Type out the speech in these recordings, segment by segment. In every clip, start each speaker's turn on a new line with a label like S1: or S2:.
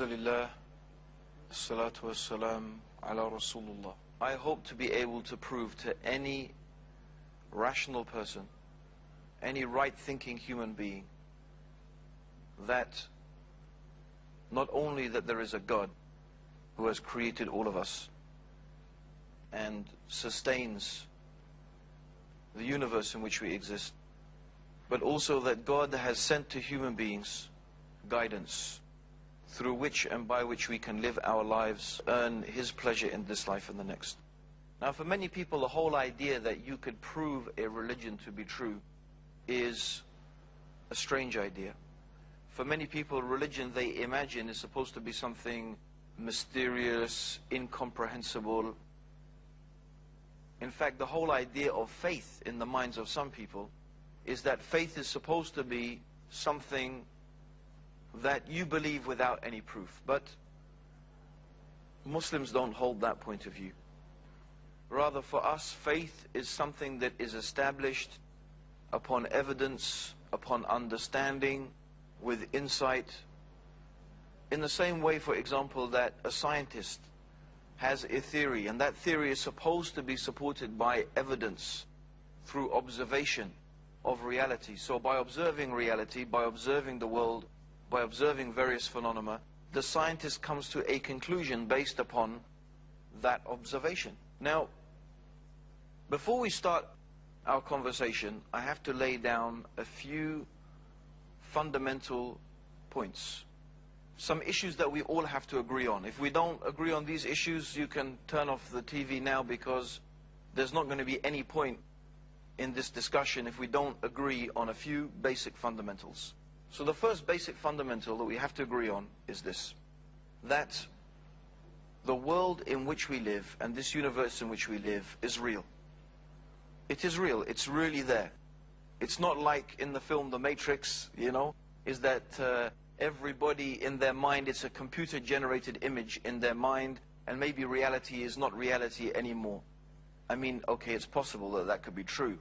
S1: Alhamdulillah, salatu wassalam ala Rasulullah. I hope to be able to prove to any rational person, any right-thinking human being, that not only that there is a God who has created all of us and sustains the universe in which we exist, but also that God has sent to human beings guidance through which and by which we can live our lives, earn His pleasure in this life and the next. Now, for many people, the whole idea that you could prove a religion to be true is a strange idea. For many people, religion, they imagine, is supposed to be something mysterious, incomprehensible. In fact, the whole idea of faith in the minds of some people is that faith is supposed to be something that you believe without any proof. But Muslims don't hold that point of view. Rather, for us, faith is something that is established upon evidence, upon understanding, with insight. In the same way, for example, that a scientist has a theory, and that theory is supposed to be supported by evidence through observation of reality. So by observing reality, by observing the world, by observing various phenomena, the scientist comes to a conclusion based upon that observation. Now, before we start our conversation, I have to lay down a few fundamental points. Some issues that we all have to agree on. If we don't agree on these issues, you can turn off the TV now, because there's not going to be any point in this discussion if we don't agree on a few basic fundamentals. So the first basic fundamental that we have to agree on is this: that the world in which we live and this universe in which we live is real. It is real. It's really there. It's not like in the film The Matrix, is that everybody in their mind, it's a computer-generated image in their mind, and maybe reality is not reality anymore. I mean, okay, it's possible that that could be true,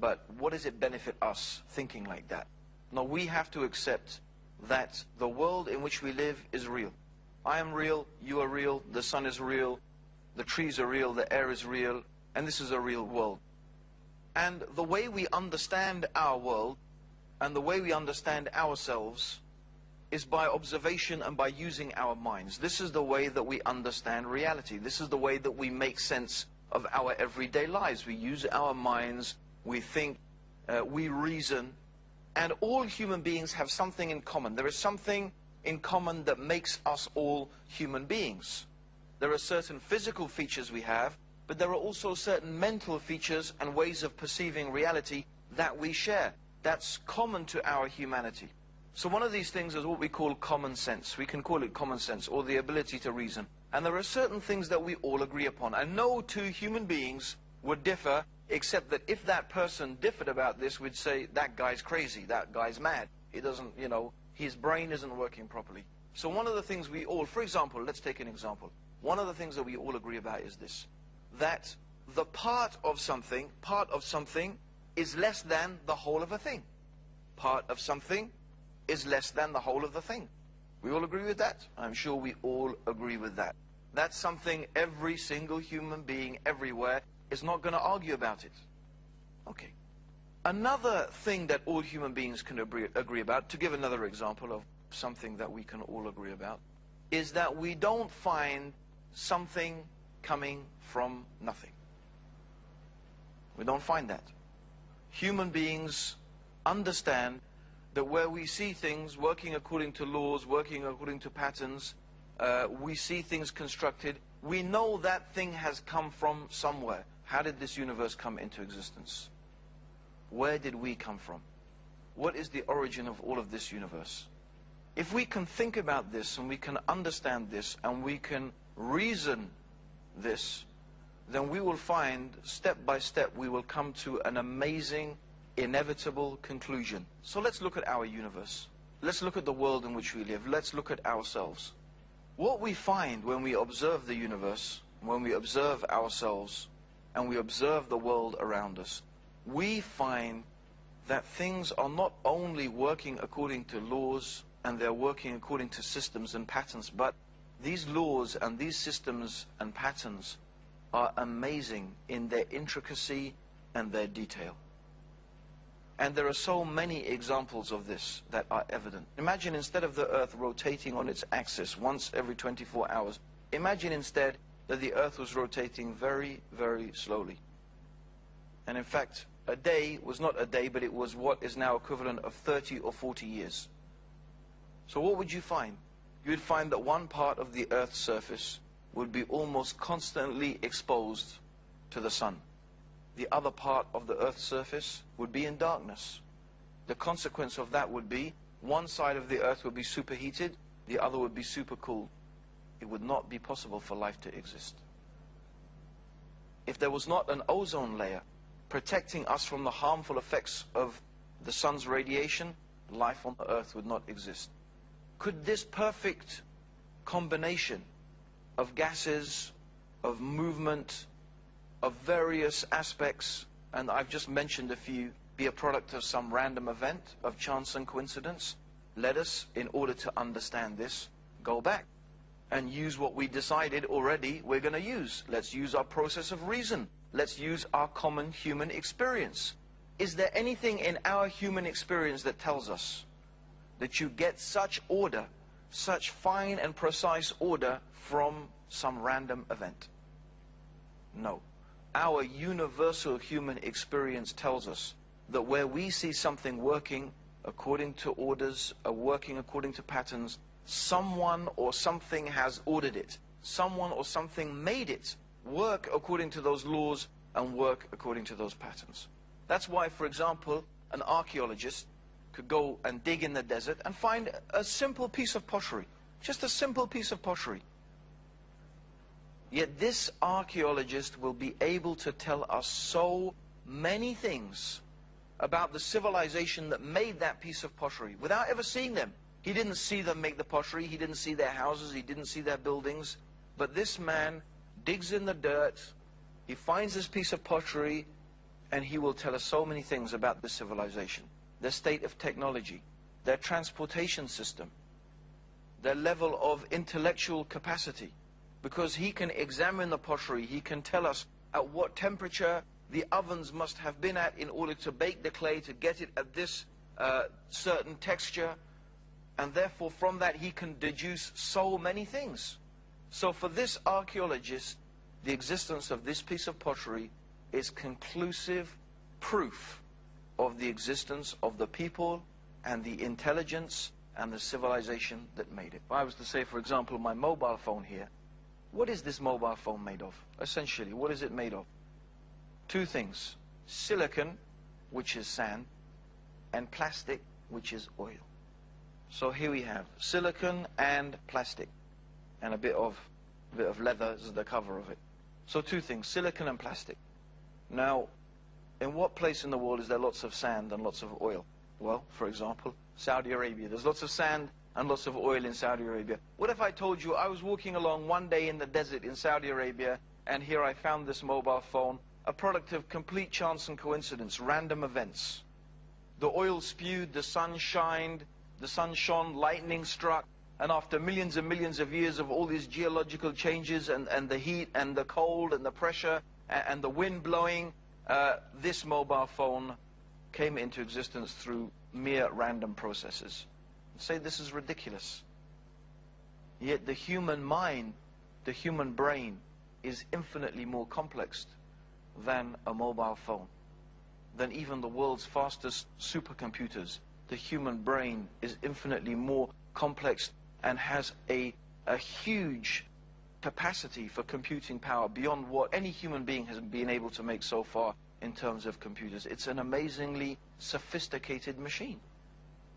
S1: but what does it benefit us thinking like that? No, we have to accept that the world in which we live is real. I am real, you are real, the sun is real, the trees are real, the air is real, and this is a real world. And the way we understand our world and the way we understand ourselves is by observation and by using our minds. This is the way that we understand reality. This is the way that we make sense of our everyday lives. We use our minds, we think, we reason, and all human beings have something in common. There is something in common that makes us all human beings. There are certain physical features we have, but there are also certain mental features and ways of perceiving reality that we share. That's common to our humanity. So one of these things is what we call common sense. We can call it common sense, or the ability to reason. And there are certain things that we all agree upon. And no two human beings would differ, except that if that person differed about this, we'd say, that guy's crazy, that guy's mad. He doesn't, his brain isn't working properly. So one of the things we all, for example, let's take an example. One of the things that we all agree about is this: that the part of something is less than the whole of a thing. Part of something is less than the whole of the thing. We all agree with that? I'm sure we all agree with that. That's something every single human being everywhere is not going to argue about it. Okay. Another thing that all human beings can agree about, to give another example of something that we can all agree about, is that we don't find something coming from nothing. We don't find that. Human beings understand that where we see things working according to laws, working according to patterns, we see things constructed, we know that thing has come from somewhere. How did this universe come into existence? Where did we come from? What is the origin of all of this universe? If we can think about this and we can understand this and we can reason this, then we will find, step by step, we will come to an amazing, inevitable conclusion. So let's look at our universe. Let's look at the world in which we live. Let's look at ourselves. What we find when we observe the universe, when we observe ourselves, and we observe the world around us, we find that things are not only working according to laws and they're working according to systems and patterns. But these laws and these systems and patterns are amazing in their intricacy and their detail. And there are so many examples of this that are evident. Imagine instead of the earth rotating on its axis once every 24 hours, imagine instead that the earth was rotating very, very slowly. And in fact, a day was not a day, but it was what is now equivalent of 30 or 40 years. So what would you find? You would find that one part of the earth's surface would be almost constantly exposed to the sun. The other part of the earth's surface would be in darkness. The consequence of that would be one side of the earth would be superheated, the other would be super cool. It would not be possible for life to exist. If there was not an ozone layer protecting us from the harmful effects of the sun's radiation, life on the earth would not exist. Could this perfect combination of gases, of movement, of various aspects, and I've just mentioned a few, be a product of some random event, of chance and coincidence? Let us, in order to understand this, go back and use what we decided already we're going to use. Let's use our process of reason. Let's use our common human experience. Is there anything in our human experience that tells us that you get such order, such fine and precise order from some random event? No. Our universal human experience tells us that where we see something working according to orders, working according to patterns, someone or something has ordered it. Someone or something made it work according to those laws and work according to those patterns. That's why, for example, an archaeologist could go and dig in the desert and find a simple piece of pottery. Just a simple piece of pottery. Yet this archaeologist will be able to tell us so many things about the civilization that made that piece of pottery without ever seeing them. He didn't see them make the pottery, he didn't see their houses, he didn't see their buildings. But this man digs in the dirt, he finds this piece of pottery, and he will tell us so many things about the civilization. Their state of technology, their transportation system, their level of intellectual capacity. Because he can examine the pottery, he can tell us at what temperature the ovens must have been at in order to bake the clay, to get it at this certain texture. And therefore from that he can deduce so many things. So for this archaeologist, the existence of this piece of pottery is conclusive proof of the existence of the people and the intelligence and the civilization that made it. If I was to say, for example, my mobile phone here, what is this mobile phone made of? Essentially, what is it made of? Two things: silicon, which is sand, and plastic, which is oil. So here we have silicon and plastic, and a bit of leather as the cover of it. So two things: silicon and plastic. Now, in what place in the world is there lots of sand and lots of oil? Well, for example, Saudi Arabia. There's lots of sand and lots of oil in Saudi Arabia. What if I told you I was walking along one day in the desert in Saudi Arabia, and here I found this mobile phone, a product of complete chance and coincidence, random events. The oil spewed, the sun shined, the sun shone, lightning struck, and after millions and millions of years of all these geological changes and the heat and the cold and the pressure and the wind blowing, this mobile phone came into existence through mere random processes. Say this is ridiculous. Yet the human mind, the human brain, is infinitely more complex than a mobile phone, than even the world's fastest supercomputers. The human brain is infinitely more complex and has a huge capacity for computing power beyond what any human being has been able to make so far in terms of computers. It's an amazingly sophisticated machine.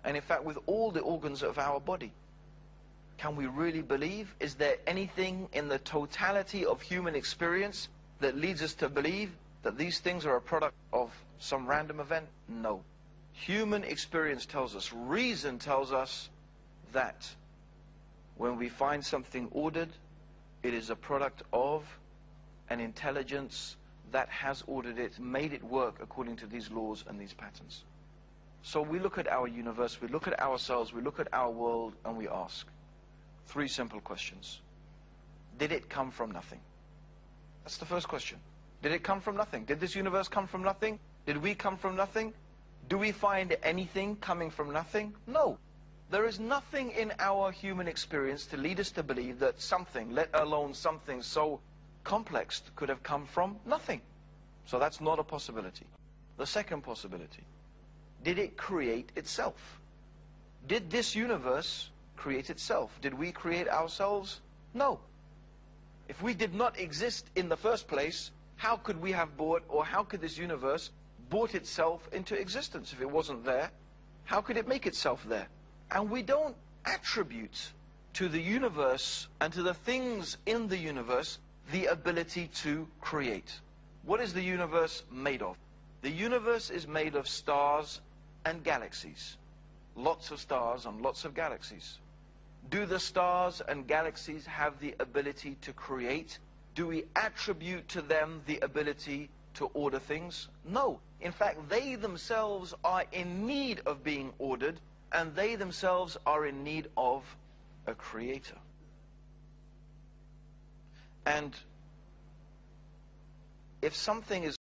S1: And in fact, with all the organs of our body, can we really believe? Is there anything in the totality of human experience that leads us to believe that these things are a product of some random event? No. Human experience tells us, reason tells us that when we find something ordered, it is a product of an intelligence that has ordered it, made it work according to these laws and these patterns. So we look at our universe, we look at ourselves, we look at our world, and we ask three simple questions. Did it come from nothing? That's the first question. Did it come from nothing? Did this universe come from nothing? Did we come from nothing? Do we find anything coming from nothing? No. There is nothing in our human experience to lead us to believe that something, let alone something so complex, could have come from nothing. So that's not a possibility. The second possibility, did it create itself? Did this universe create itself? Did we create ourselves? No. If we did not exist in the first place, how could we have brought, or how could this universe brought itself into existence? If it wasn't there, how could it make itself there? And we don't attribute to the universe and to the things in the universe the ability to create. What is the universe made of? The universe is made of stars and galaxies. Lots of stars and lots of galaxies. Do the stars and galaxies have the ability to create? Do we attribute to them the ability to order things? No. In fact, they themselves are in need of being ordered, and they themselves are in need of a creator. And if something is